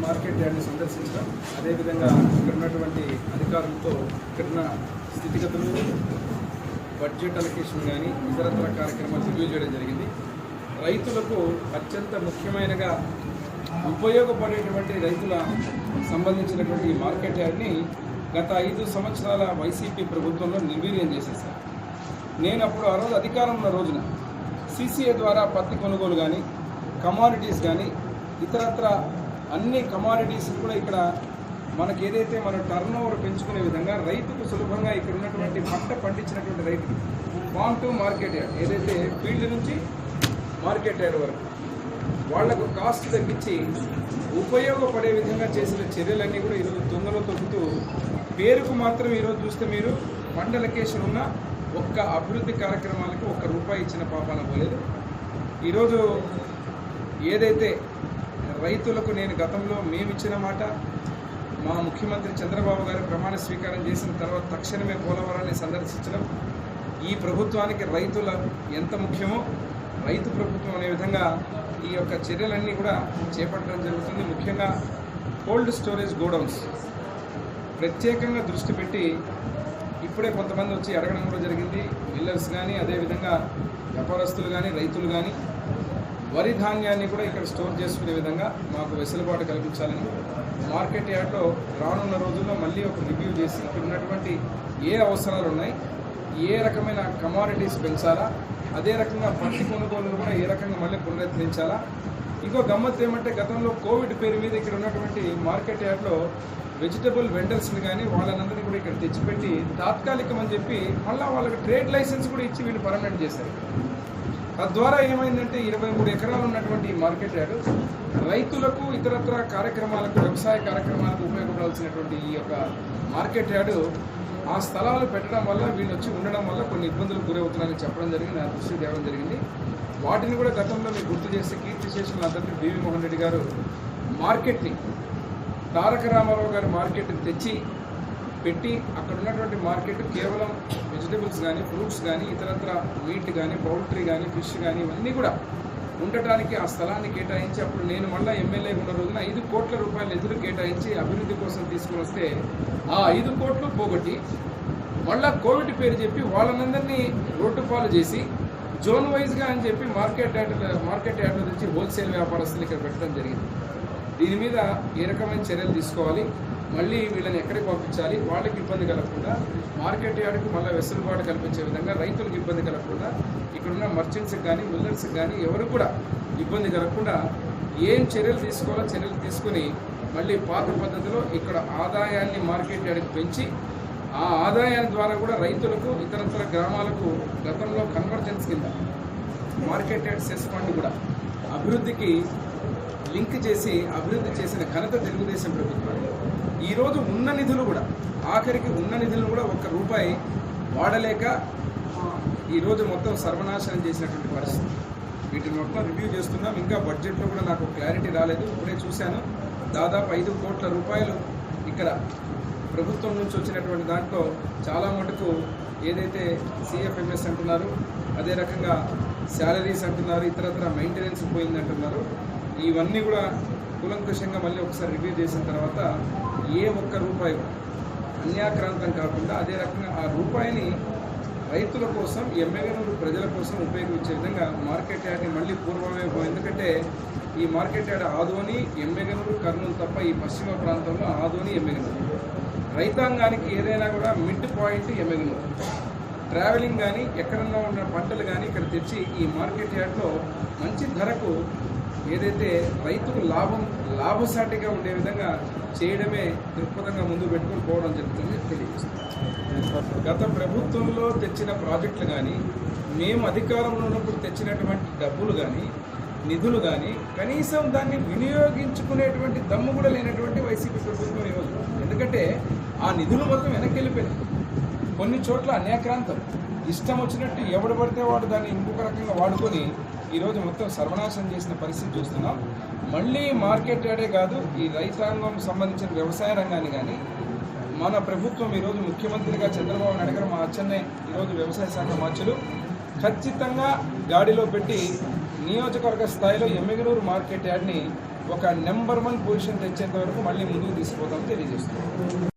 Market యార్డ్ని సందర్శించడం, అదేవిధంగా ఇక్కడ ఉన్నటువంటి అధికారులతో ఇక్కడున్న స్థితిగతులు, బడ్జెట్ అలొకేషన్ కానీ ఇతరత్ర కార్యక్రమాలు రివ్యూ చేయడం జరిగింది. రైతులకు అత్యంత ముఖ్యమైనగా ఉపయోగపడేటువంటి రైతుల సంబంధించినటువంటి ఈ మార్కెట్ యార్డ్ని గత 5 సంవత్సరాల వైసీపీ ప్రభుత్వంలో నిర్వీర్యం చేసేసారు. నేను అప్పుడు ఆ రోజు అధికారం ఉన్న రోజున CCA ద్వారా పత్తి కొనుగోలు కానీ, కమాడిటీస్ కానీ, ఇతరత్ర అన్ని కమాడిటీస్ కూడా ఇక్కడ మనకి ఏదైతే మన టర్న్ ఓవర్ పెంచుకునే విధంగా రైతుకు సులభంగా ఇక్కడ ఉన్నటువంటి పంట పండించినటువంటి రైతుకి ఫార్మ్ టు మార్కెట్ యార్డ్, ఏదైతే ఫీల్డ్ నుంచి మార్కెట్ యార్డ్ వరకు వాళ్లకు కాస్ట్ తగ్గించి ఉపయోగపడే విధంగా చేసిన చర్యలన్నీ కూడా ఈరోజు తుంగలో తొక్కుతూ, పేరుకు మాత్రం ఈరోజు చూస్తే మీరు ఫండ్ అలొకేషన్ ఉన్న ఒక్క అభివృద్ధి కార్యక్రమాలకు ₹1 ఇచ్చిన పాపాన పోలేదు. ఈరోజు ఏదైతే రైతులకు నేను గతంలో మేమిచ్చిన మాట, మా ముఖ్యమంత్రి చంద్రబాబు గారు ప్రమాణ స్వీకారం చేసిన తర్వాత తక్షణమే పోలవరాన్ని సందర్శించడం, ఈ ప్రభుత్వానికి రైతుల ఎంత ముఖ్యమో రైతు ప్రభుత్వం అనే విధంగా ఈ యొక్క చర్యలన్నీ కూడా చేపట్టడం జరుగుతుంది. ముఖ్యంగా కోల్డ్ స్టోరేజ్ గోడౌన్స్ ప్రత్యేకంగా దృష్టి పెట్టి ఇప్పుడే కొంతమంది వచ్చి అడగడం కూడా జరిగింది. మిల్లర్స్ కానీ, అదేవిధంగా వ్యాపారస్తులు కానీ, రైతులు కానీ వరి ధాన్యాన్ని కూడా ఇక్కడ స్టోర్ చేసుకునే విధంగా మాకు వెసులుబాటు కల్పించాలని మార్కెట్ యార్డ్లో రానున్న రోజుల్లో మళ్ళీ ఒక రివ్యూ చేసి ఇక్కడ ఉన్నటువంటి ఏ అవసరాలు ఉన్నాయి, ఏ రకమైన కమాడిటీస్ పెంచాలా, అదే రకంగా పత్తి కొనుగోలు కూడా ఏ రకంగా మళ్ళీ పునరుద్ధరించాలా. ఇంకో గమ్మత్తు ఏమంటే, గతంలో కోవిడ్ పేరు మీద ఇక్కడ ఉన్నటువంటి మార్కెట్ యార్డ్లో వెజిటబుల్ వెండర్స్ని కానీ వాళ్ళనందరినీ కూడా ఇక్కడ తెచ్చిపెట్టి తాత్కాలికం అని చెప్పి మళ్ళీ వాళ్ళకి ట్రేడ్ లైసెన్స్ కూడా ఇచ్చి వీళ్ళు పర్మనెంట్ చేశారు. తద్వారా ఏమైందంటే 23 ఎకరాలు ఉన్నటువంటి ఈ మార్కెట్ యార్డు రైతులకు ఇతరత్ర కార్యక్రమాలకు, వ్యవసాయ కార్యక్రమాలకు ఉపయోగపడాల్సినటువంటి ఈ యొక్క మార్కెట్ యార్డు ఆ స్థలాలు పెట్టడం వల్ల వీళ్ళు వచ్చి ఉండడం వల్ల కొన్ని ఇబ్బందులకు గురవుతున్నారని చెప్పడం జరిగింది, నా దృష్టి తేవడం జరిగింది. వాటిని కూడా గతంలో మీకు గుర్తు చేసి కీర్తిశేషులు అందరికీ బివి మోహన్ రెడ్డి గారు మార్కెట్ని, తారక రామారావు గారి మార్కెట్ని తెచ్చి పెట్టి అక్కడ ఉన్నటువంటి మార్కెట్ కేవలం వెజిటబుల్స్ కానీ, ఫ్రూట్స్ కానీ, ఇతరత్ర మీట్ కానీ, పౌల్ట్రీ కానీ, ఫిష్ కానీ ఇవన్నీ కూడా ఉండటానికి ఆ స్థలాన్ని కేటాయించి, అప్పుడు నేను మళ్ళీ ఎమ్మెల్యే ఉన్న రోజున ₹5 కోట్ల ఎదురు కేటాయించి అభివృద్ధి కోసం తీసుకుని వస్తే ఆ 5 కోట్లు పోగొట్టి మళ్ళీ కోవిడ్ పేరు చెప్పి వాళ్ళనందరినీ రోడ్డు పాలు చేసి జోన్ వైజ్గా అని చెప్పి మార్కెట్ యార్డ్లో తెచ్చి హోల్సేల్ వ్యాపారస్తులు ఇక్కడ పెట్టడం జరిగింది. దీని మీద ఏ రకమైన చర్యలు తీసుకోవాలి, మళ్ళీ వీళ్ళని ఎక్కడికి పంపించాలి, వాళ్ళకి ఇబ్బంది కలగకుండా, మార్కెట్ యార్డ్కి మళ్ళీ వెసులుబాటు కల్పించే విధంగా, రైతులకు ఇబ్బంది కలగకుండా, ఇక్కడున్న మర్చెంట్స్కి కానీ, మిల్లర్స్కి కానీ ఎవరు కూడా ఇబ్బంది కలగకుండా ఏం చర్యలు తీసుకోవాలో చర్యలు తీసుకుని మళ్ళీ పాత పద్ధతిలో ఇక్కడ ఆదాయాన్ని మార్కెట్ యార్డ్కి పెంచి ఆ ఆదాయాల ద్వారా కూడా రైతులకు, ఇతరత్ర గ్రామాలకు గతంలో కన్వర్జెన్స్ కింద మార్కెట్ యార్డ్ సెస్ ఫండ్ కూడా అభివృద్ధికి లింక్ చేసి అభివృద్ధి చేసిన ఘనత తెలుగుదేశం ప్రభుత్వానికి. ఈరోజు ఉన్న నిధులు కూడా, ఆఖరికి ఉన్న నిధులు కూడా ₹1 వాడలేక ఈరోజు మొత్తం సర్వనాశనం చేసినటువంటి పరిస్థితి. వీటిని మొత్తం రివ్యూ చేస్తున్నాం. ఇంకా బడ్జెట్లో కూడా నాకు క్లారిటీ రాలేదు. ఇప్పుడే చూశాను, దాదాపు ₹5 కోట్ల ఇక్కడ ప్రభుత్వం నుంచి వచ్చినటువంటి దాంట్లో చాలా మటుకు ఏదైతే సిఎఫ్ఎంఎస్ అంటున్నారు, అదే రకంగా శాలరీస్ అంటున్నారు, ఇతరత్ర మెయింటెనెన్స్ పోయింది అంటున్నారు. ఇవన్నీ కూడా కూలంకషంగా మళ్ళీ ఒకసారి రివ్యూ చేసిన తర్వాత ఏ ఒక్క రూపాయి అన్యాక్రాంతం కాకుండా అదే రకంగా ఆ రూపాయిని రైతుల కోసం, ఎమ్మెగనూరు ప్రజల కోసం ఉపయోగించే విధంగా మార్కెట్ యార్డ్ని మళ్ళీ పూర్వవైపు, ఎందుకంటే ఈ మార్కెట్ యార్డ్ ఆదోని, ఎమ్మెగనూరు, కర్నూలు తప్ప ఈ పశ్చిమ ప్రాంతంలో ఆదోని, ఎమ్మెగనూరు రైతాంగానికి ఏదైనా కూడా మిడ్ పాయింట్ ఎమ్మెగనూరు. ట్రావెలింగ్ కానీ ఎక్కడన్నా ఉన్న పంటలు కానీ ఇక్కడ తెచ్చి ఈ మార్కెట్ యార్డ్లో మంచి ధరకు ఏదైతే రైతుకు లాభసాటిగా ఉండే విధంగా చేయడమే దృక్పథంగా ముందు పెట్టుకొని పోవడం జరుగుతుంది తెలియజేస్తుంది. గత ప్రభుత్వంలో తెచ్చిన ప్రాజెక్టులు కానీ, మేము అధికారంలో ఉన్నప్పుడు తెచ్చినటువంటి డబ్బులు కానీ, నిధులు కానీ కనీసం దాన్ని వినియోగించుకునేటువంటి దమ్ము కూడా లేనటువంటి వైసీపీ ప్రభుత్వం ఈరోజు. ఎందుకంటే ఆ నిధులు మొత్తం వెనక్కి వెళ్ళిపోయినాయి. కొన్ని చోట్ల అన్యాక్రాంతం, ఇష్టం వచ్చినట్టు ఎవడు పడితే వాడు దాన్ని ఇంకొక రకంగా వాడుకొని ఈరోజు మొత్తం సర్వనాశనం చేసిన పరిస్థితి చూస్తున్నాం. మళ్ళీ మార్కెట్ యార్డే కాదు, ఈ రైతాంగం సంబంధించిన వ్యవసాయ రంగాన్ని కానీ మన ప్రభుత్వం ఈరోజు ముఖ్యమంత్రిగా చంద్రబాబు నాయుడు గారు, మా అచ్చన్నే ఈరోజు వ్యవసాయ శాఖ మార్చులు ఖచ్చితంగా గాడిలో పెట్టి నియోజకవర్గ స్థాయిలో ఎమ్మెగనూరు మార్కెట్ యార్డ్ని ఒక నెంబర్ 1 పొజిషన్ తెచ్చేంత వరకు మళ్ళీ ముందుకు తీసుకుపోతామని తెలియజేస్తున్నాం.